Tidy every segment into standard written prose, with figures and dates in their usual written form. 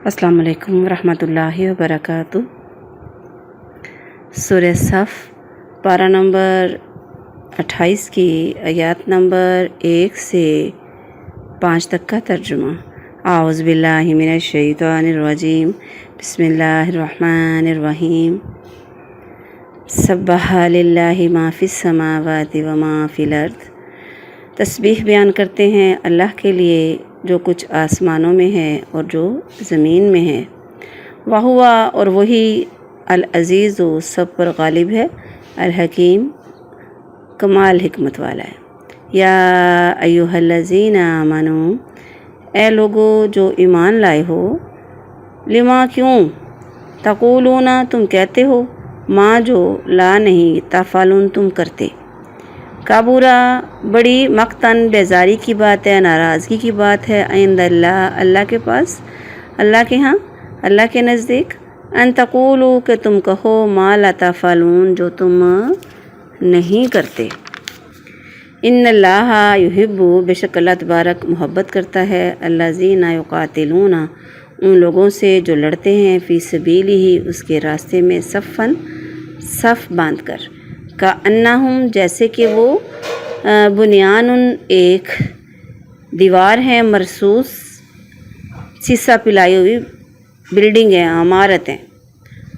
السلام علیکم ورحمۃ اللہ وبرکاتہ۔ سورہ صف پارہ نمبر 28 کی آیات نمبر 1 سے 5 تک کا ترجمہ۔ اعوذ باللہ من الشیطان الرجیم، بسم اللہ الرحمن الرحیم۔ سبح للہ ما فی السماوات و ما فی الارض۔ تسبیح بیان کرتے ہیں اللہ کے لیے جو کچھ آسمانوں میں ہے اور جو زمین میں ہے۔ وہوا اور وہی العزیز و سب پر غالب ہے، الحکیم کمال حکمت والا ہے۔ یا ایھا الذین آمنوا، اے لوگو جو ایمان لائے ہو، لما کیوں، تقولون تم کہتے ہو، ما جو لا نہیں، تفعلون تم کرتے۔ کابورا بڑی مقتاً بیزاری کی بات ہے، ناراضگی کی بات ہے، عند اللہ اللہ کے پاس، اللہ کے ہاں، اللہ کے نزدیک، ان تقولو کہ تم کہو، ما لا تفعلون جو تم نہیں کرتے۔ ان اللہ یحب، بے شک اللہ تبارک محبت کرتا ہے، الذین یقاتلون ان لوگوں سے جو لڑتے ہیں، فی سبیلہ اس کے راستے میں، صفاً صف باندھ کر، کأنہم جیسے کہ وہ بنیان ایک دیوار ہے، مرصوص سیسہ پلائی ہوئی بلڈنگ ہے، عمارت ہے۔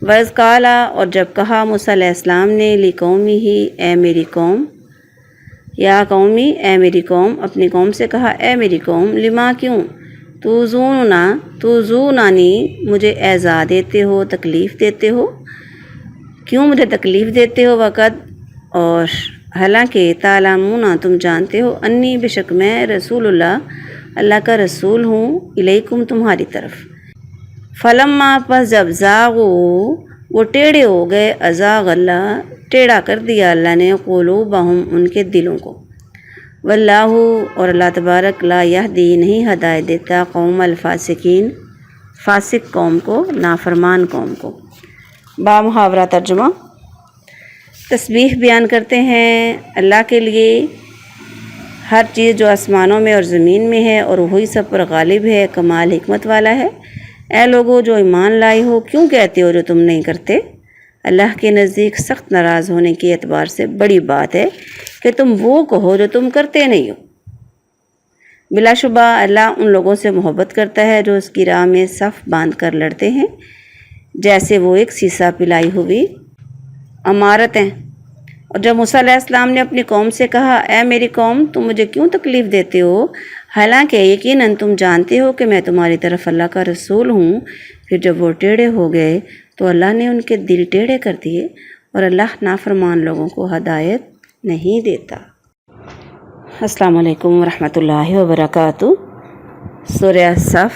وَإِذْ قَالَ اور جب کہا موسیٰ علیہ السلام نے، لِقَوْمِهِ اے میری قوم، یا قومی اے میری قوم، اپنی قوم سے کہا اے میری قوم، لما کیوں، توزونانی مجھے ایذا دیتے ہو، تکلیف دیتے ہو، کیوں مجھے تکلیف دیتے ہو، وقت اور حالانکہ تعلمون تم جانتے ہو، انی بے شک میں رسول اللہ کا رسول ہوں، الیکم تمہاری طرف۔ فلما پس جب زاغو وہ ٹیڑھے ہو گئے، ازاغ اللہ ٹیڑھا کر دیا اللہ نے، قلوبہم ان کے دلوں کو، واللہ اور اللہ تبارک لا یہدی نہیں ہدایت دیتا، قوم الفاسقین فاسق قوم کو، نافرمان قوم کو۔ با محاورہ ترجمہ۔ تسبیح بیان کرتے ہیں اللہ کے لیے ہر چیز جو آسمانوں میں اور زمین میں ہے، اور وہی سب پر غالب ہے، کمال حکمت والا ہے۔ اے لوگو جو ایمان لائے ہو، کیوں کہتے ہو جو تم نہیں کرتے؟ اللہ کے نزدیک سخت ناراض ہونے کے اعتبار سے بڑی بات ہے کہ تم وہ کہو جو تم کرتے نہیں ہو۔ بلا شبہ اللہ ان لوگوں سے محبت کرتا ہے جو اس کی راہ میں صف باندھ کر لڑتے ہیں، جیسے وہ ایک سیسہ پلائی ہوئی عمارت ہیں۔ اور جب موسیٰ علیہ السلام نے اپنی قوم سے کہا اے میری قوم، تم مجھے کیوں تکلیف دیتے ہو، حالانکہ یقیناً تم جانتے ہو کہ میں تمہاری طرف اللہ کا رسول ہوں۔ پھر جب وہ ٹیڑھے ہو گئے تو اللہ نے ان کے دل ٹیڑھے کر دیے، اور اللہ نافرمان لوگوں کو ہدایت نہیں دیتا۔ السلام علیکم ورحمۃ اللہ وبرکاتہ۔ سورہ صف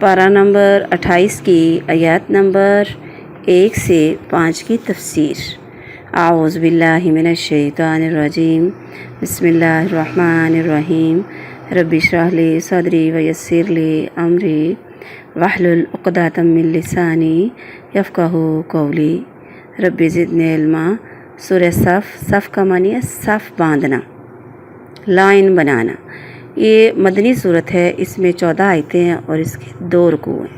پارہ نمبر 28 کی آیات نمبر 1 سے 5 کی تفسیر۔ اعوذ باللہ من الشیطان الرجیم، بسم اللہ الرحمن الرحیم۔ رب اشرح لی صدری ویسر لی امری واحلل عقدۃ من لسانی یفقہوا قولی، رب زدنی علما۔ سورہ صف، صف کا معنی ہے صف باندھنا، لائن بنانا۔ یہ مدنی صورت ہے، اس میں 14 آیتیں ہیں اور اس کے 2 رکوع ہیں۔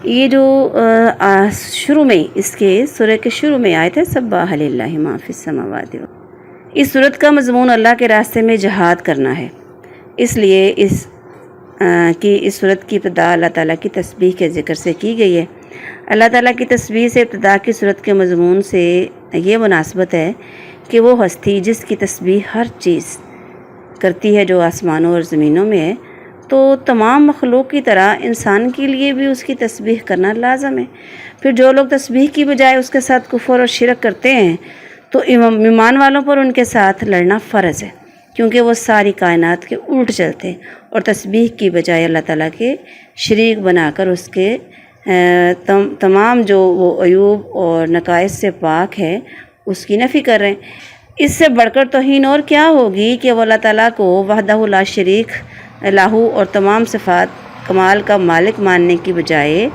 یہ جو شروع میں اس کے سورہ کے شروع میں آیت ہے، سبح للہ ما فی السماوات۔ اس صورت کا مضمون اللہ کے راستے میں جہاد کرنا ہے، اس لیے اس صورت کی ابتدا اللہ تعالیٰ کی تسبیح کے ذکر سے کی گئی ہے۔ اللہ تعالیٰ کی تسبیح سے ابتدا کی صورت کے مضمون سے یہ مناسبت ہے کہ وہ ہستی جس کی تسبیح ہر چیز کرتی ہے جو آسمانوں اور زمینوں میں ہے، تو تمام مخلوق کی طرح انسان کے لیے بھی اس کی تسبیح کرنا لازم ہے۔ پھر جو لوگ تسبیح کی بجائے اس کے ساتھ کفر اور شرک کرتے ہیں تو ایمان والوں پر ان کے ساتھ لڑنا فرض ہے، کیونکہ وہ ساری کائنات کے الٹ چلتے ہیں اور تسبیح کی بجائے اللہ تعالیٰ کے شریک بنا کر اس کے تمام جو وہ عیوب اور نقائص سے پاک ہے اس کی نفی کر رہے ہیں۔ اس سے بڑھ کر توہین اور کیا ہوگی کہ وہ اللہ تعالیٰ کو وحدہ لا شریک لہو اور تمام صفات کمال کا مالک ماننے کی بجائے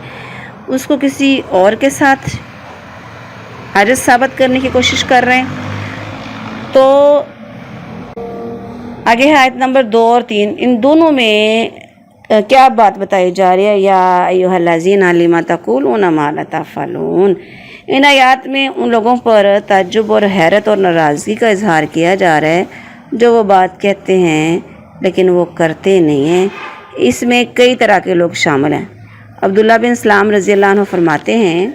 اس کو کسی اور کے ساتھ حاجت ثابت کرنے کی کوشش کر رہے ہیں۔ تو آگے ہے آیت نمبر 2 اور 3، ان دونوں میں کیا بات بتائی جا رہی ہے؟ یا ایھا الذین لما تقولون ما لا تفعلون۔ ان آیات میں ان لوگوں پر تعجب اور حیرت اور ناراضگی کا اظہار کیا جا رہا ہے جو وہ بات کہتے ہیں لیکن وہ کرتے نہیں ہیں۔ اس میں کئی طرح کے لوگ شامل ہیں۔ عبداللہ بن سلام رضی اللہ عنہ فرماتے ہیں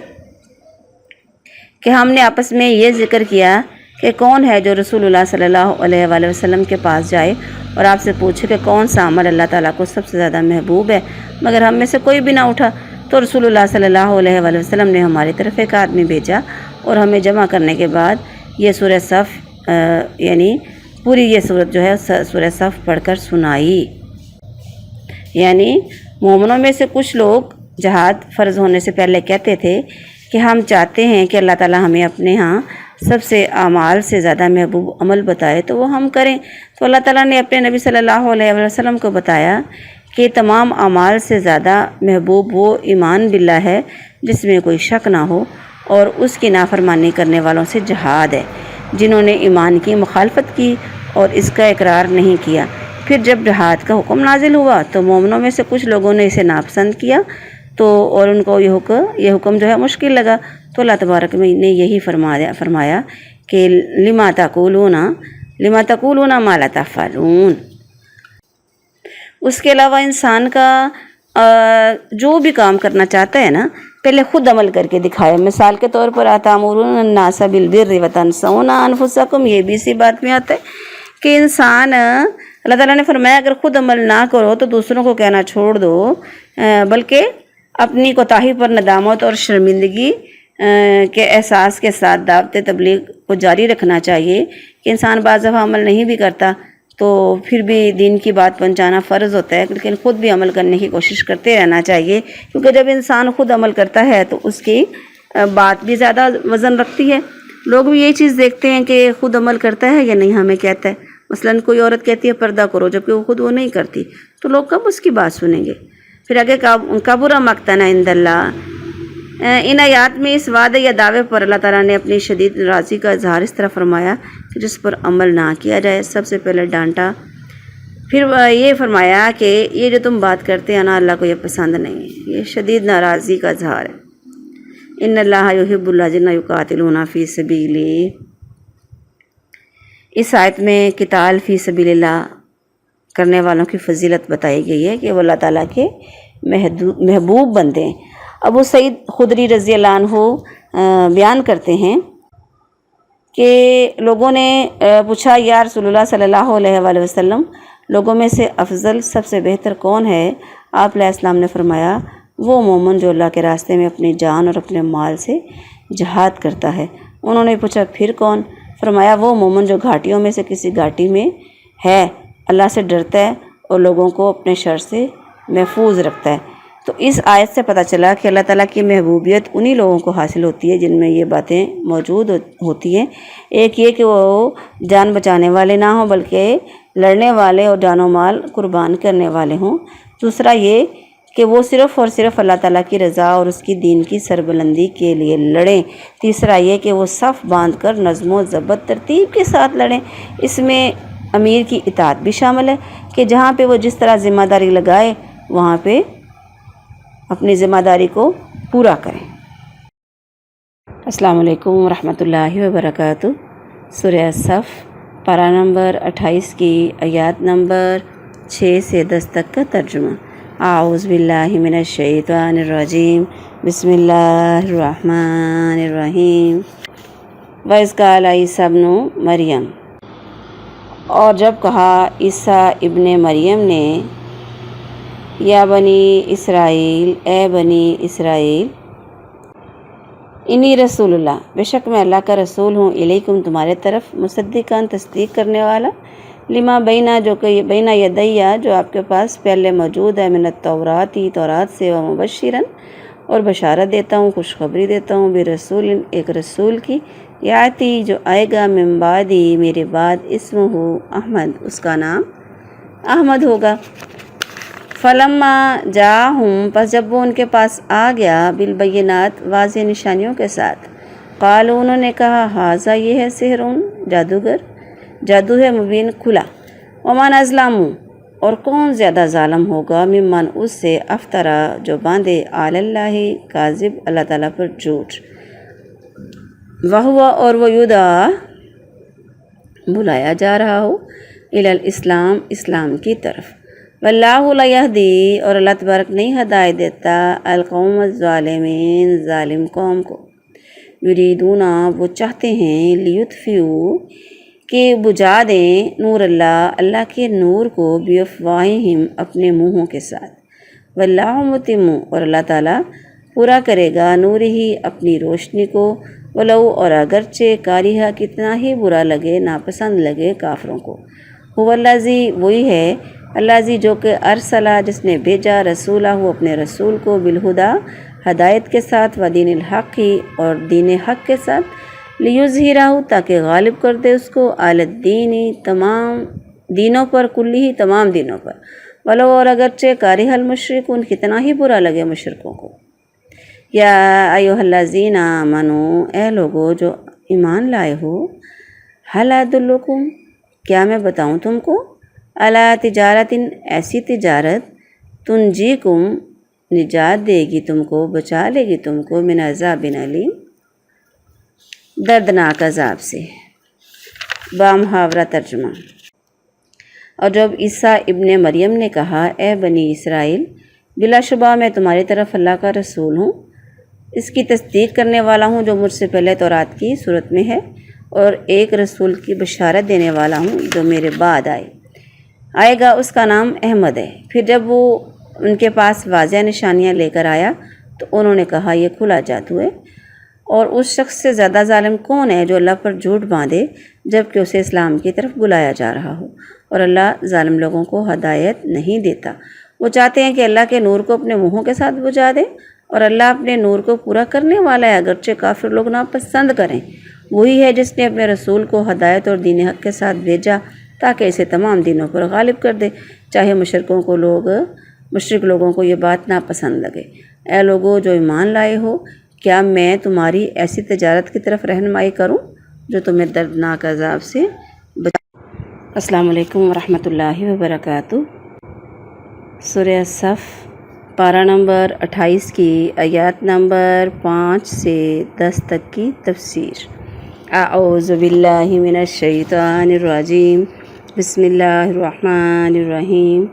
کہ ہم نے آپس میں یہ ذکر کیا کہ کون ہے جو رسول اللہ صلی اللہ علیہ وآلہ وسلم کے پاس جائے اور آپ سے پوچھے کہ کون سا عمل اللہ تعالیٰ کو سب سے زیادہ محبوب ہے، مگر ہم میں سے کوئی بھی نہ اٹھا۔ تو رسول اللہ صلی اللہ علیہ وآلہ وسلم نے ہماری طرف ایک آدمی بھیجا اور ہمیں جمع کرنے کے بعد یہ سورہ صف یعنی پوری یہ صورت جو ہے سورہ صف پڑھ کر سنائی۔ یعنی مومنوں میں سے کچھ لوگ جہاد فرض ہونے سے پہلے کہتے تھے کہ ہم چاہتے ہیں کہ اللہ تعالیٰ ہمیں اپنے ہاں سب سے اعمال سے زیادہ محبوب عمل بتائے تو وہ ہم کریں۔ تو اللہ تعالیٰ نے اپنے نبی صلی اللہ علیہ وسلم کو بتایا کہ تمام اعمال سے زیادہ محبوب وہ ایمان باللہ ہے جس میں کوئی شک نہ ہو، اور اس کی نافرمانی کرنے والوں سے جہاد ہے جنہوں نے ایمان کی مخالفت کی اور اس کا اقرار نہیں کیا۔ پھر جب جہاد کا حکم نازل ہوا تو مومنوں میں سے کچھ لوگوں نے اسے ناپسند کیا تو اور ان کو یہ حکم جو ہے مشکل لگا، تو اللہ تبارک نے یہی فرمایا کہ لما تقولون ما لا تفعلون۔ اس کے علاوہ انسان کا جو بھی کام کرنا چاہتا ہے نا، پہلے خود عمل کر کے دکھائے۔ مثال کے طور پر اتامرون الناس بالبر وتنسون انفسکم، یہ بھی اسی بات میں آتا ہے کہ انسان، اللہ تعالیٰ نے فرمایا اگر خود عمل نہ کرو تو دوسروں کو کہنا چھوڑ دو، بلکہ اپنی کوتاہی پر ندامت اور شرمندگی کے احساس کے ساتھ دعوت تبلیغ کو جاری رکھنا چاہیے کہ انسان بعض دفعہ عمل نہیں بھی کرتا تو پھر بھی دین کی بات پہنچانا فرض ہوتا ہے، لیکن خود بھی عمل کرنے کی کوشش کرتے رہنا چاہیے، کیونکہ جب انسان خود عمل کرتا ہے تو اس کی بات بھی زیادہ وزن رکھتی ہے۔ لوگ بھی یہ چیز دیکھتے ہیں کہ خود عمل کرتا ہے یا نہیں ہمیں کہتا ہے۔ مثلاً کوئی عورت کہتی ہے پردہ کرو جبکہ وہ خود وہ نہیں کرتی، تو لوگ کب اس کی بات سنیں گے؟ پھر آگے کبر مقتا عند اللہ۔ ان آیات میں اس وعدے یا دعوے پر اللہ تعالیٰ نے اپنی شدید ناراضگی کا اظہار اس طرح فرمایا کہ جس پر عمل نہ کیا جائے، سب سے پہلے ڈانٹا، پھر یہ فرمایا کہ یہ جو تم بات کرتے ہیں نا اللہ کو یہ پسند نہیں ہے، یہ شدید ناراضگی کا اظہار ہے۔ ان اللہ یحب الذین یقاتلون فی سبیلہ۔ اس آیت میں قتال فی سبیل اللہ کرنے والوں کی فضیلت بتائی گئی ہے کہ وہ اللہ تعالیٰ کے محبوب بندے ہیں۔ ابو سعید خدری رضی اللہ عنہ بیان کرتے ہیں کہ لوگوں نے پوچھا یا رسول اللہ صلی اللہ علیہ وآلہ وسلم، لوگوں میں سے افضل سب سے بہتر کون ہے؟ آپ علیہ السلام نے فرمایا وہ مومن جو اللہ کے راستے میں اپنی جان اور اپنے مال سے جہاد کرتا ہے۔ انہوں نے پوچھا پھر کون؟ فرمایا وہ مومن جو گھاٹیوں میں سے کسی گھاٹی میں ہے، اللہ سے ڈرتا ہے اور لوگوں کو اپنے شر سے محفوظ رکھتا ہے۔ تو اس آیت سے پتہ چلا کہ اللہ تعالیٰ کی محبوبیت انہی لوگوں کو حاصل ہوتی ہے جن میں یہ باتیں موجود ہوتی ہیں۔ ایک یہ کہ وہ جان بچانے والے نہ ہوں بلکہ لڑنے والے اور جان و مال قربان کرنے والے ہوں۔ دوسرا یہ کہ وہ صرف اور صرف اللہ تعالیٰ کی رضا اور اس کی دین کی سربلندی کے لیے لڑیں۔ تیسرا یہ کہ وہ صف باندھ کر نظم و ضبط ترتیب کے ساتھ لڑیں۔ اس میں امیر کی اطاعت بھی شامل ہے کہ جہاں پہ وہ جس طرح ذمہ داری لگائے وہاں پہ اپنی ذمہ داری کو پورا کریں۔ السلام علیکم ورحمۃ اللہ وبرکاتہ۔ سورہ صف پارہ نمبر 28 کی آیات نمبر 6 سے 10 تک کا ترجمہ۔ اعوذ باللہ من الشیطان الرجیم، بسم اللہ الرحمن الرحیم۔ وَإِذْ قَالَ عِیسیٰ ابْنُ مریم، اور جب کہا عیسیٰ ابن مریم نے، یا بنی اسرائیل، اے بنی اسرائیل، انی رسول اللہ، بے شک میں اللہ کا رسول ہوں، الیکم تمہارے طرف، مصدقاً تصدیق کرنے والا، لما بینا جو کہ بینا یدیہ جو آپ کے پاس پہلے موجود ہے، من التوراتی تورات سے، و مبشراً اور بشارت دیتا ہوں، خوشخبری دیتا ہوں، برسول ایک رسول کی، یاتی جو آئے گا، من بعدی میرے بعد، اسمہ احمد اس کا نام احمد ہوگا۔ فلما جاءہم پس جب وہ ان کے پاس آ گیا، بالبینات واضح نشانیوں کے ساتھ، قالوا انہوں نے کہا، ھذا یہ ہے سحر جادوگر، جادو ہے مبین کھلا، ومن اظلم اور کون زیادہ ظالم ہوگا ممن اس سے افطرا جو باندھے علی اللہ کاذب اللہ تعالیٰ پر جھوٹ، وہوا اور وہ یدعا بلایا جا رہا ہو الی الاسلام اسلام کی طرف، واللہ لا یہدی اور اللہ تبارک نہیں ہدایت دیتا القوم الظالمین ظالم قوم کو، یریدون وہ چاہتے ہیں لیطفئوا کہ بجھا دیں نور اللہ اللہ کے نور کو بافواہہم اپنے منہوں کے ساتھ، واللہ متم اور اللہ تعالیٰ پورا کرے گا نور ہی اپنی روشنی کو، ولو اور اگرچہ کاریہ کتنا ہی برا لگے ناپسند لگے کافروں کو، هو الذی وہی ہے الذی جو کہ ارسلہ جس نے بھیجا رسولہ اپنے رسول کو بالہدیٰ ہدایت کے ساتھ و دین الحق ہی اور دین حق کے ساتھ، لیظہرہ تاکہ غالب کر دے اس کو علی الدین تمام دینوں پر، کلی ہی تمام دینوں پر، ولو اور اگرچہ کارہ المشرکون کتنا ہی برا لگے مشرکوں کو۔ یا ایھا الذین آمنوا اے لوگو جو ایمان لائے ہو، ہل ادلکم کیا میں بتاؤں تم کو، الی تجارت ایسی تجارت تنجیکم نجات دے گی تم کو، بچا لے گی تم کو، من عذاب علیم دردناک عذاب سے، بامحاورہ ترجمہ۔ اور جب عیسیٰ ابن مریم نے کہا اے بنی اسرائیل بلا شبہ میں تمہاری طرف اللہ کا رسول ہوں، اس کی تصدیق کرنے والا ہوں جو مجھ سے پہلے تورات کی صورت میں ہے، اور ایک رسول کی بشارت دینے والا ہوں جو میرے بعد آئے گا، اس کا نام احمد ہے۔ پھر جب وہ ان کے پاس واضح نشانیاں لے کر آیا تو انہوں نے کہا یہ کھلا جادو ہے، اور اس شخص سے زیادہ ظالم کون ہے جو اللہ پر جھوٹ باندھے جب کہ اسے اسلام کی طرف بلایا جا رہا ہو، اور اللہ ظالم لوگوں کو ہدایت نہیں دیتا۔ وہ چاہتے ہیں کہ اللہ کے نور کو اپنے منہوں کے ساتھ بجھا دیں، اور اللہ اپنے نور کو پورا کرنے والا ہے اگرچہ کافر لوگ ناپسند کریں۔ وہی ہے جس نے اپنے رسول کو ہدایت اور دین حق کے ساتھ بھیجا تاکہ اسے تمام دینوں پر غالب کر دے، چاہے مشرک لوگوں کو یہ بات ناپسند لگے۔ اے لوگو جو ایمان لائے ہو، کیا میں تمہاری ایسی تجارت کی طرف رہنمائی کروں جو تمہیں دردناک عذاب سے بچا۔ السلام علیکم ورحمۃ اللہ وبرکاتہ۔ سورہ الصف پارہ نمبر 28 کی آیات نمبر 5 سے 10 تک کی تفسیر۔ اعوذ باللہ من الشیطان الرجیم، بسم اللہ الرحمن الرحیم۔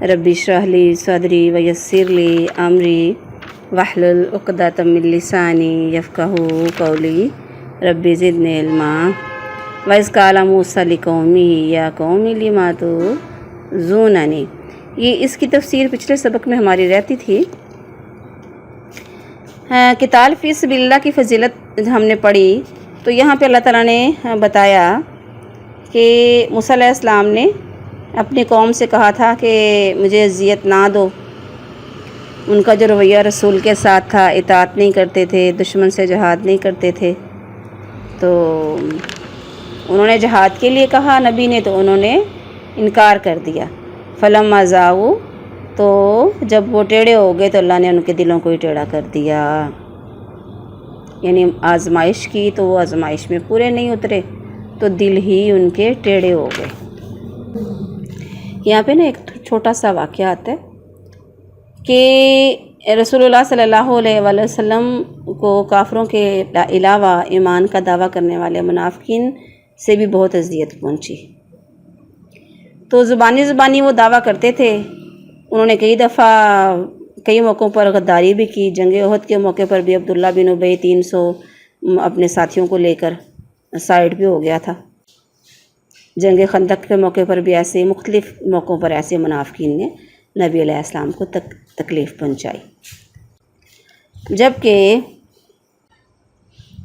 رب اشرح لی صدری ویسر لی امری واحلل عقدۃ من لسانی یفقہوا قولی، رب زدنی علما۔ وَإِذْ قَالَ مُوسَىٰ لِقَوْمِهِ يَا قَوْمِ لِمَ تُؤْذُونَنِی، یہ اس کی تفسیر پچھلے سبق میں ہماری رہتی تھی۔ قتال فی سبیل اللہ کی فضیلت ہم نے پڑھی تو یہاں پہ اللہ تعالیٰ نے بتایا کہ موسیٰ علیہ السلام نے اپنی قوم سے کہا تھا کہ مجھے اذیت نہ دو۔ ان کا جو رویہ رسول کے ساتھ تھا، اطاعت نہیں کرتے تھے، دشمن سے جہاد نہیں کرتے تھے، تو انہوں نے جہاد کے لیے کہا نبی نے، تو انہوں نے انکار کر دیا۔ فلما زاغوا، تو جب وہ ٹیڑھے ہو گئے تو اللہ نے ان کے دلوں کو ہی ٹیڑھا کر دیا، یعنی آزمائش کی تو وہ آزمائش میں پورے نہیں اترے تو دل ہی ان کے ٹیڑھے ہو گئے۔ یہاں پہ نا ایک چھوٹا سا واقعہ آتا ہے کہ رسول اللہ صلی اللہ علیہ وآلہ وسلم کو کافروں کے علاوہ ایمان کا دعویٰ کرنے والے منافقین سے بھی بہت اذیت پہنچی۔ تو زبانی وہ دعویٰ کرتے تھے، انہوں نے کئی دفعہ کئی موقعوں پر غداری بھی کی۔ جنگ احد کے موقع پر بھی عبداللہ بن ابی 300 اپنے ساتھیوں کو لے کر سائیڈ بھی ہو گیا تھا۔ جنگ خندق کے موقع پر بھی ایسے مختلف موقعوں پر ایسے منافقین نے نبی علیہ السلام کو تکلیف پہنچائی، جبکہ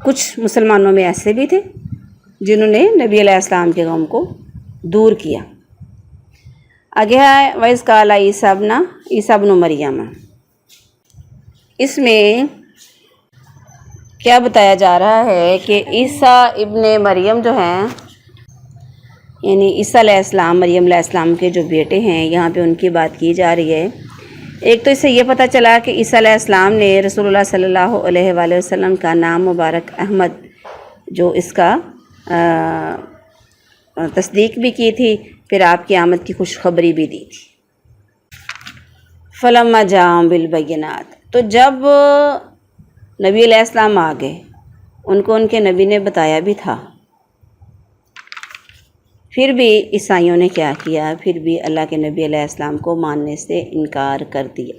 کچھ مسلمانوں میں ایسے بھی تھے جنہوں نے نبی علیہ السلام کے غم کو دور کیا۔ آگے ہے وَإِذْ قَالَ عیسیٰ ابن مریم، اس میں کیا بتایا جا رہا ہے کہ عیسیٰ ابن مریم جو ہیں، یعنی عیسیٰ علیہ السلام مریم علیہ السلام کے جو بیٹے ہیں، یہاں پہ ان کی بات کی جا رہی ہے۔ ایک تو اس سے یہ پتہ چلا کہ عیسیٰ علیہ السلام نے رسول اللہ صلی اللہ علیہ وآلہ وسلم کا نام مبارک احمد جو اس کا تصدیق بھی کی تھی پھر آپ کی آمد کی خوشخبری بھی دی تھی۔ فلما جاءہم بالبینات، تو جب نبی علیہ السلام آ گئے، ان کو ان کے نبی نے بتایا بھی تھا، پھر بھی عیسائیوں نے کیا کیا، پھر بھی اللہ کے نبی علیہ السلام کو ماننے سے انکار کر دیا۔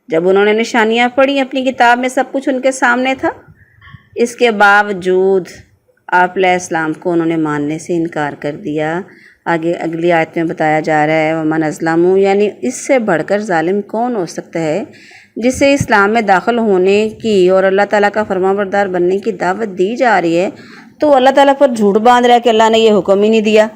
جب انہوں نے نشانیاں پڑھی، اپنی کتاب میں سب کچھ ان کے سامنے تھا، اس کے باوجود آپ علیہ السلام کو انہوں نے ماننے سے انکار کر دیا۔ آگے اگلی آیت میں بتایا جا رہا ہے وَمَنْ أَظْلَمُ، یعنی اس سے بڑھ کر ظالم کون ہو سکتا ہے جسے اسلام میں داخل ہونے کی اور اللہ تعالیٰ کا فرمانبردار بننے کی دعوت دی جا رہی ہے، تو اللہ تعالیٰ پر جھوٹ باندھ رہا ہے کہ اللہ نے یہ حکم ہی نہیں دیا۔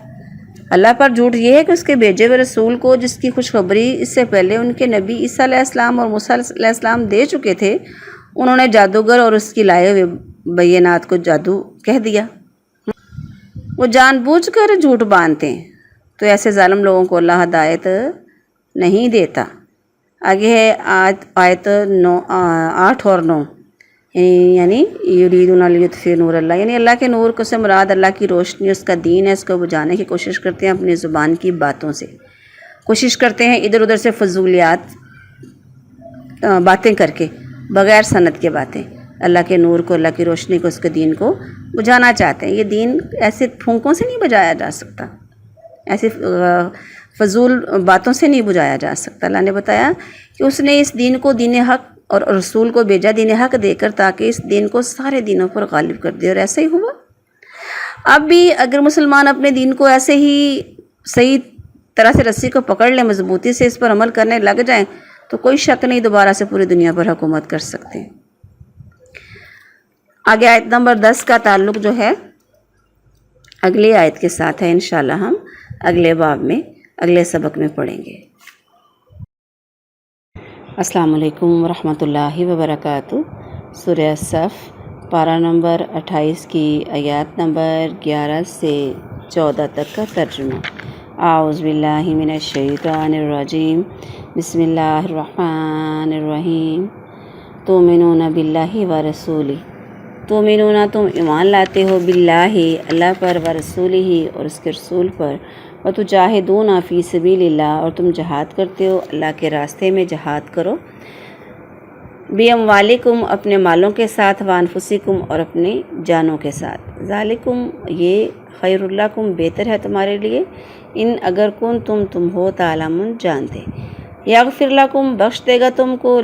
اللہ پر جھوٹ یہ ہے کہ اس کے بھیجے ہوئے رسول کو، جس کی خوشخبری اس سے پہلے ان کے نبی عیسیٰ علیہ السلام اور موسیٰ علیہ السلام دے چکے تھے، انہوں نے جادوگر اور اس کی لائے ہوئے بینات کو جادو کہہ دیا۔ وہ جان بوجھ کر جھوٹ باندھتے ہیں، تو ایسے ظالم لوگوں کو اللہ ہدایت نہیں دیتا۔ آگے ہے آیت 8 اور 9، یعنی یریدون لیطفئوا نور اللہ، یعنی اللہ کے نور کو سے مراد اللہ کی روشنی، اس کا دین ہے، اس کو بجھانے کی کوشش کرتے ہیں اپنی زبان کی باتوں سے، کوشش کرتے ہیں ادھر ادھر سے فضولیات باتیں کر کے، بغیر سند کے باتیں، اللہ کے نور کو، اللہ کی روشنی کو، اس کے دین کو بجھانا چاہتے ہیں۔ یہ دین ایسے پھونکوں سے نہیں بجھایا جا سکتا، ایسے فضول باتوں سے نہیں بجھایا جا سکتا۔ اللہ نے بتایا کہ اس نے اس دین کو دین حق اور رسول کو بھیجا دین حق دے کر، تاکہ اس دین کو سارے دینوں پر غالب کر دے، اور ایسا ہی ہوا۔ اب بھی اگر مسلمان اپنے دین کو ایسے ہی صحیح طرح سے رسی کو پکڑ لیں، مضبوطی سے اس پر عمل کرنے لگ جائیں، تو کوئی شک نہیں دوبارہ سے پوری دنیا پر حکومت کر سکتے ہیں۔ آگے آیت نمبر 10 کا تعلق جو ہے اگلی آیت کے ساتھ ہے، انشاءاللہ ہم اگلے باب میں اگلے سبق میں پڑھیں گے۔ السلام علیکم ورحمۃ اللہ وبرکاتہ۔ سورہ صف پارہ نمبر 28 کی آیات نمبر 11 سے 14 تک کا ترجمہ۔ اعوذ باللہ من الشیطان الرجیم، بسم اللہ الرحمن الرحیم۔ تؤمنون باللہ ورسولہ، تؤمنون تم ایمان لاتے ہو، باللہ اللہ پر، ورسولہ اور اس کے رسول پر، وتجاہدون فی سبیل اللہ اور تم جہاد کرتے ہو، اللہ کے راستے میں جہاد کرو، باموالکم اپنے مالوں کے ساتھ، وانفسکم اور اپنے جانوں کے ساتھ، ذالکم یہ خیر لکم بہتر ہے تمہارے لیے، ان اگر تم ہو تعلمون جانتے، یغفر لکم بخش دے گا تم کو،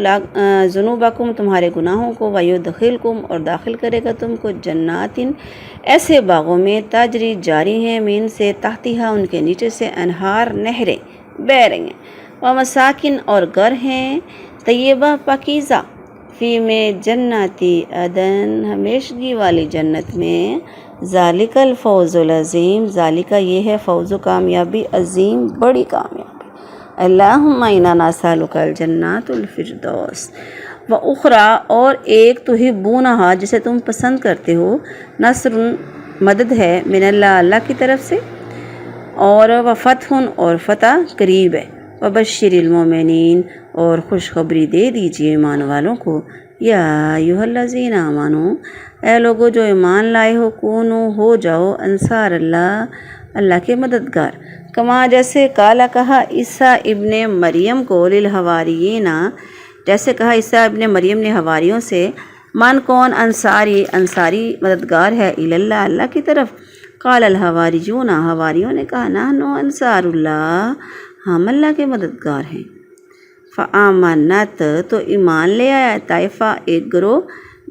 ذنوبکم تمہارے گناہوں کو، ویدخلکم اور داخل کرے گا تم کو، جنات ایسے باغوں میں، تجری جاری ہیں، من سے تحتہا ان کے نیچے سے، انہار نہریں بہہ رہی ہیں، ومساکن اور گھر ہیں، طیبہ پاکیزہ، فی میں جناتی عدن ہمیشگی والی جنت میں، ذالک الفوز العظیم ذالکہ یہ ہے فوز و کامیابی، عظیم بڑی کامیابی۔ اللہم انا نسألک الجنات الفردوس وأخری اور ایک تحبونہا جسے تم پسند کرتے ہو، نصر مدد ہے، من اللہ اللہ کی طرف سے، اور وفتح اور فتح قریب ہے، وبشر المومنین اور خوشخبری دے دیجیے ایمان والوں کو، یا ایھا الذین آمنوا اے لوگو جو ایمان لائے ہو، کونو ہو جاؤ، انصار اللہ اللہ کے مددگار، کما جیسے کالا کہا عیسیٰ ابن مریم کو، للحواریین جیسے کہا عیسیٰ ابن مریم نے حواریوں سے، من کون انصاری مددگار ہے، اللہ اللہ کی طرف، قال الحواریون حواریوں نے کہا، نحن انصار اللہ ہم اللہ کے مددگار ہیں، فآمنت تو ایمان لے آیا، طائفہ ایک گروہ،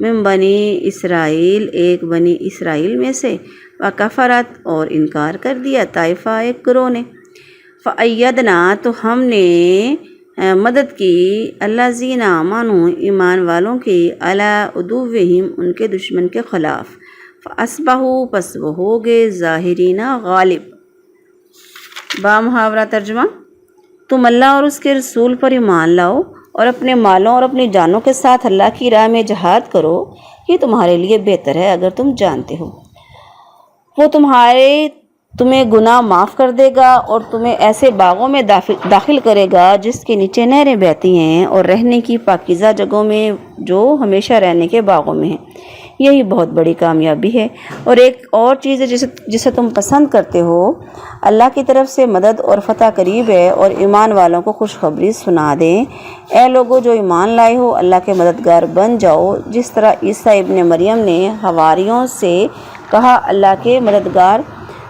من بنی اسرائیل ایک بنی اسرائیل میں سے، وکفرت اور انکار کر دیا طائفہ ایک گروہ نے، فأیدنا تو ہم نے مدد کی، الذین آمنوا ایمان والوں کی، علی عدوہم ان کے دشمن کے خلاف، فاصبحوا پس وہ ہو گئے، ظاہرین غالب۔ بامحاورہ ترجمہ، تم اللہ اور اس کے رسول پر ایمان لاؤ اور اپنے مالوں اور اپنی جانوں کے ساتھ اللہ کی راہ میں جہاد کرو، یہ تمہارے لیے بہتر ہے اگر تم جانتے ہو، وہ تمہیں گناہ معاف کر دے گا اور تمہیں ایسے باغوں میں داخل کرے گا جس کے نیچے نہریں بہتی ہیں، اور رہنے کی پاکیزہ جگہوں میں جو ہمیشہ رہنے کے باغوں میں ہیں، یہی بہت بڑی کامیابی ہے۔ اور ایک اور چیز ہے جسے تم پسند کرتے ہو، اللہ کی طرف سے مدد اور فتح قریب ہے، اور ایمان والوں کو خوشخبری سنا دیں۔ اے لوگو جو ایمان لائے ہو، اللہ کے مددگار بن جاؤ، جس طرح عیسیٰ ابن مریم نے حواریوں سے کہا اللہ کے مددگار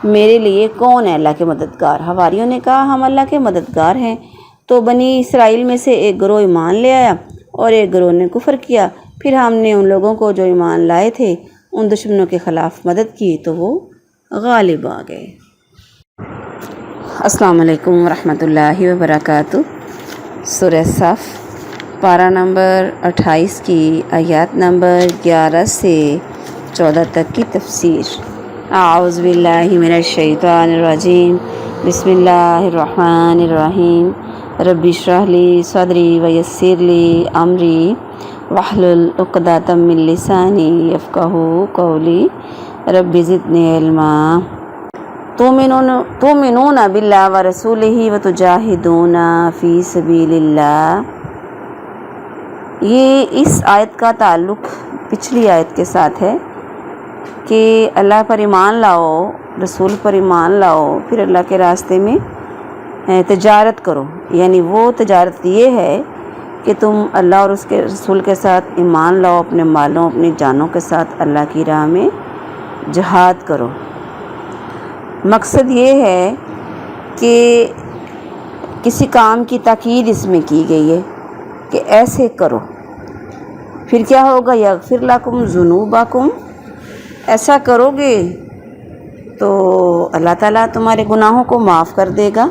میرے لیے کون ہے؟ اللہ کے مددگار۔ حواریوں نے کہا ہم اللہ کے مددگار ہیں۔ تو بنی اسرائیل میں سے ایک گروہ ایمان لے آیا اور ایک گروہ نے کفر کیا، پھر ہم نے ان لوگوں کو جو ایمان لائے تھے ان دشمنوں کے خلاف مدد کی تو وہ غالب آ گئے۔ السلام علیکم ورحمۃ اللہ وبرکاتہ۔ سورہ صف پارہ نمبر 28 کی آیات نمبر 11 سے 14 تک کی تفسیر۔ اعوذ باللہ من الشیطان الرجیم، بسم اللہ الرحمن الرحیم۔ رب اشرح لی صدری ویسر لی امری واحلل عقدۃ من لسانی یفقہوا قولی رب زدنی علما۔ تؤمنون باللہ ورسولہ وتجاہدون فی سبیل اللہ۔ یہ اس آیت کا تعلق پچھلی آیت کے ساتھ ہے کہ اللہ پر ایمان لاؤ، رسول پر ایمان لاؤ، پھر اللہ کے راستے میں تجارت کرو۔ یعنی وہ تجارت یہ ہے کہ تم اللہ اور اس کے رسول کے ساتھ ایمان لاؤ، اپنے مالوں اپنی جانوں کے ساتھ اللہ کی راہ میں جہاد کرو۔ مقصد یہ ہے کہ کسی کام کی تاکید اس میں کی گئی ہے کہ ایسے کرو، پھر کیا ہوگا؟ یغفر لکم ذنوبکم، ایسا کرو گے تو اللہ تعالیٰ تمہارے گناہوں کو معاف کر دے گا۔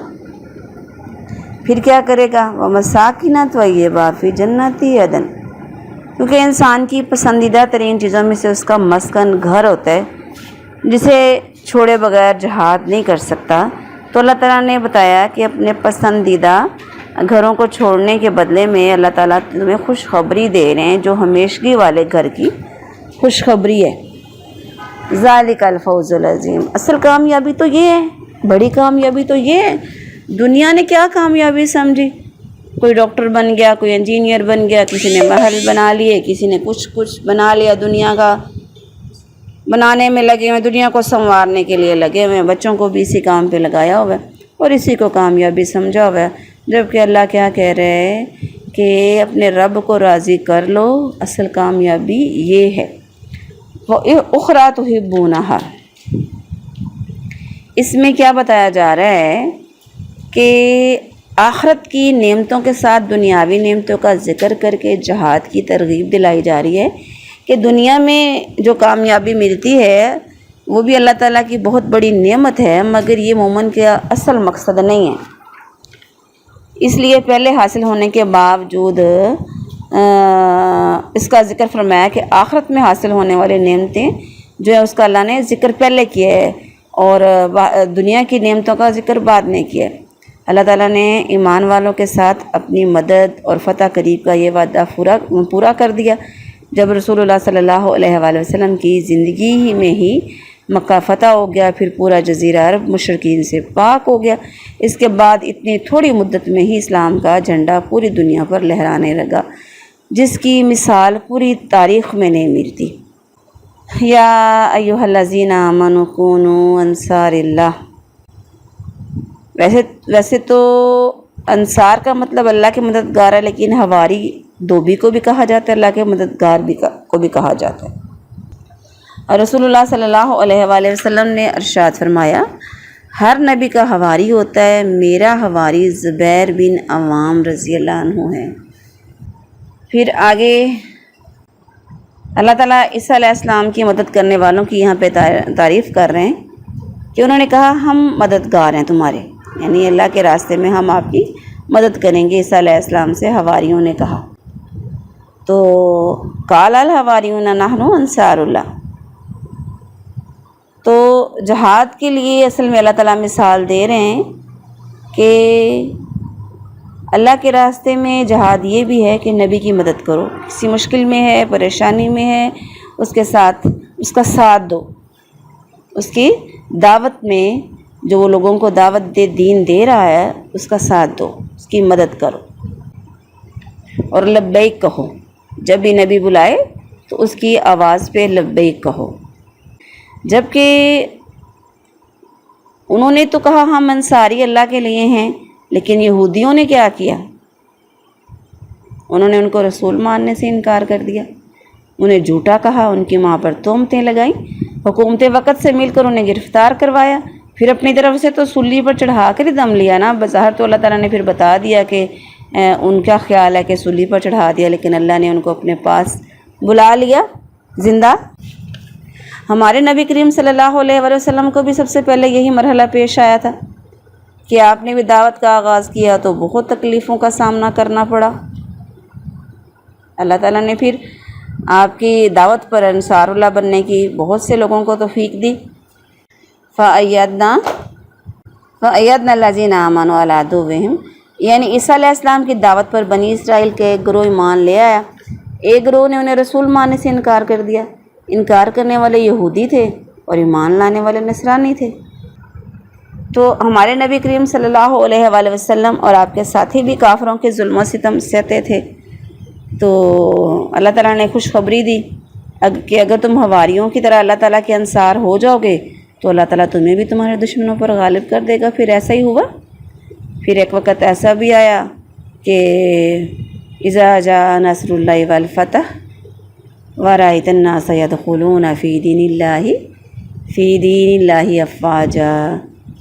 پھر کیا کرے گا؟ وَمَسَاكِنَ طَيِّبَةً فِي جَنَّاتِ عَدْنٍ، کیونکہ انسان کی پسندیدہ ترین چیزوں میں سے اس کا مسکن گھر ہوتا ہے جسے چھوڑے بغیر جہاد نہیں کر سکتا۔ تو اللہ تعالیٰ نے بتایا کہ اپنے پسندیدہ گھروں کو چھوڑنے کے بدلے میں اللہ تعالیٰ تمہیں خوشخبری دے رہے ہیں، جو ہمیشگی والے گھر کی خوشخبری ہے۔ ذالک الفوز العظیم، اصل کامیابی تو یہ ہے، بڑی کامیابی تو یہ ہے۔ دنیا نے کیا کامیابی سمجھی؟ کوئی ڈاکٹر بن گیا، کوئی انجینئر بن گیا، کسی نے محل بنا لیے، کسی نے کچھ بنا لیا، دنیا کا بنانے میں لگے ہوئے، دنیا کو سنوارنے کے لیے لگے ہوئے، بچوں کو بھی اسی کام پہ لگایا ہوا ہے اور اسی کو کامیابی سمجھا ہوا ہے۔ جبکہ اللہ کیا کہہ رہے ہیں کہ اپنے رب کو راضی کر لو، اصل کامیابی یہ ہے۔ وَأُخْرَىٰ تُحِبُّونَهَا، اس میں کیا بتایا جا رہا ہے کہ آخرت کی نعمتوں کے ساتھ دنیاوی نعمتوں کا ذکر کر کے جہاد کی ترغیب دلائی جا رہی ہے کہ دنیا میں جو کامیابی ملتی ہے وہ بھی اللہ تعالیٰ کی بہت بڑی نعمت ہے، مگر یہ مومن کا اصل مقصد نہیں ہے۔ اس لیے پہلے حاصل ہونے کے باوجود اس کا ذکر فرمایا کہ آخرت میں حاصل ہونے والی نعمتیں جو ہے اس کا اللہ نے ذکر پہلے کیا ہے اور دنیا کی نعمتوں کا ذکر بعد میں کیا ہے۔ اللہ تعالیٰ نے ایمان والوں کے ساتھ اپنی مدد اور فتح قریب کا یہ وعدہ پورا کر دیا جب رسول اللہ صلی اللہ علیہ وآلہ وسلم کی زندگی میں ہی مکہ فتح ہو گیا، پھر پورا جزیرہ عرب مشرکین سے پاک ہو گیا۔ اس کے بعد اتنی تھوڑی مدت میں ہی اسلام کا جھنڈا پوری دنیا پر لہرانے لگا، جس کی مثال پوری تاریخ میں نہیں ملتی۔ یا ایھا الذین آمنوا کونوا انصار اللہ، ویسے تو انصار کا مطلب اللہ کے مددگار ہے، لیکن حواری دوبی کو بھی کہا جاتا ہے، اللہ کے مددگار کو بھی کہا جاتا ہے۔ اور رسول اللہ صلی اللہ علیہ وآلہ وسلم نے ارشاد فرمایا ہر نبی کا حواری ہوتا ہے، میرا حواری زبیر بن عوام رضی اللہ عنہ ہے۔ پھر آگے اللہ تعالیٰ عیسیٰ علیہ السلام کی مدد کرنے والوں کی یہاں پہ تعریف کر رہے ہیں کہ انہوں نے کہا ہم مددگار ہیں تمہارے، یعنی اللہ کے راستے میں ہم آپ کی مدد کریں گے۔ عیسیٰ علیہ السلام سے حواریوں نے کہا تو قال الحواریون نحن انصار اللہ۔ تو جہاد کے لیے اصل میں اللہ تعالیٰ مثال دے رہے ہیں کہ اللہ کے راستے میں جہاد یہ بھی ہے کہ نبی کی مدد کرو، کسی مشکل میں ہے، پریشانی میں ہے، اس کے ساتھ اس کا ساتھ دو، اس کی دعوت میں جو وہ لوگوں کو دعوت دین دے رہا ہے اس کا ساتھ دو، اس کی مدد کرو اور لبیک کہو۔ جب بھی نبی بلائے تو اس کی آواز پہ لبیک کہو۔ جبکہ انہوں نے تو کہا ہم انصاری اللہ کے لیے ہیں، لیکن یہودیوں نے کیا کیا؟ انہوں نے ان کو رسول ماننے سے انکار کر دیا، انہیں جھوٹا کہا، ان کی ماں پر تہمتیں لگائیں، حکومت وقت سے مل کر انہیں گرفتار کروایا، پھر اپنی طرف سے تو سلی پر چڑھا کر ہی دم لیا نا۔ بظاہر تو اللہ تعالیٰ نے پھر بتا دیا کہ ان کا خیال ہے کہ سلی پر چڑھا دیا، لیکن اللہ نے ان کو اپنے پاس بلا لیا زندہ۔ ہمارے نبی کریم صلی اللہ علیہ وآلہ وسلم کو بھی سب سے پہلے یہی مرحلہ پیش آیا تھا کہ آپ نے بھی دعوت کا آغاز کیا تو بہت تکلیفوں کا سامنا کرنا پڑا۔ اللہ تعالیٰ نے پھر آپ کی دعوت پر انصار اللہ بننے کی بہت سے لوگوں کو توفیق دی۔ فَأَيَّدْنَا الَّذِينَ آمَنُوا عَلَىٰ عَدُوِّهِمْ، یعنی عیسیٰ علیہ السلام کی دعوت پر بنی اسرائیل کے ایک گروہ ایمان لے آیا، ایک گروہ نے انہیں رسول ماننے سے انکار کر دیا۔ انکار کرنے والے یہودی تھے اور ایمان لانے والے نصرانی تھے۔ تو ہمارے نبی کریم صلی اللہ علیہ وآلہ وسلم اور آپ کے ساتھی بھی کافروں کے ظلم و ستم سہتے تھے۔ تو اللہ تعالیٰ نے خوشخبری دی کہ اگر تم حواریوں کی طرح اللہ تعالیٰ کے انصار ہو جاؤ گے تو اللہ تعالیٰ تمہیں بھی تمہارے دشمنوں پر غالب کر دے گا۔ پھر ایسا ہی ہوا۔ پھر ایک وقت ایسا بھی آیا کہ اذا جاء نصر اللہ والفتح ورأیت الناس يدخلون فی دین اللہ افواجا،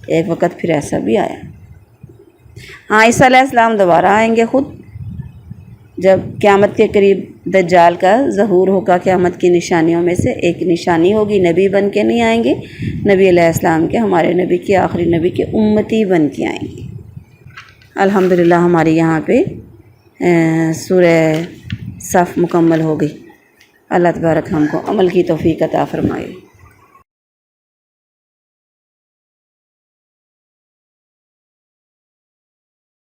ایک وقت پھر ایسا بھی آیا۔ ہاں، عیسیٰ علیہ السلام دوبارہ آئیں گے خود، جب قیامت کے قریب دجال کا ظہور ہوگا۔ قیامت کی نشانیوں میں سے ایک نشانی ہوگی، نبی بن کے نہیں آئیں گے، نبی علیہ السلام کے، ہمارے نبی کے، آخری نبی کے امتی بن کے آئیں گے۔ الحمدللہ ہمارے یہاں پہ سورہ صف مکمل ہو گئی۔ اللہ تبارک ہم کو عمل کی توفیق عطا فرمائے۔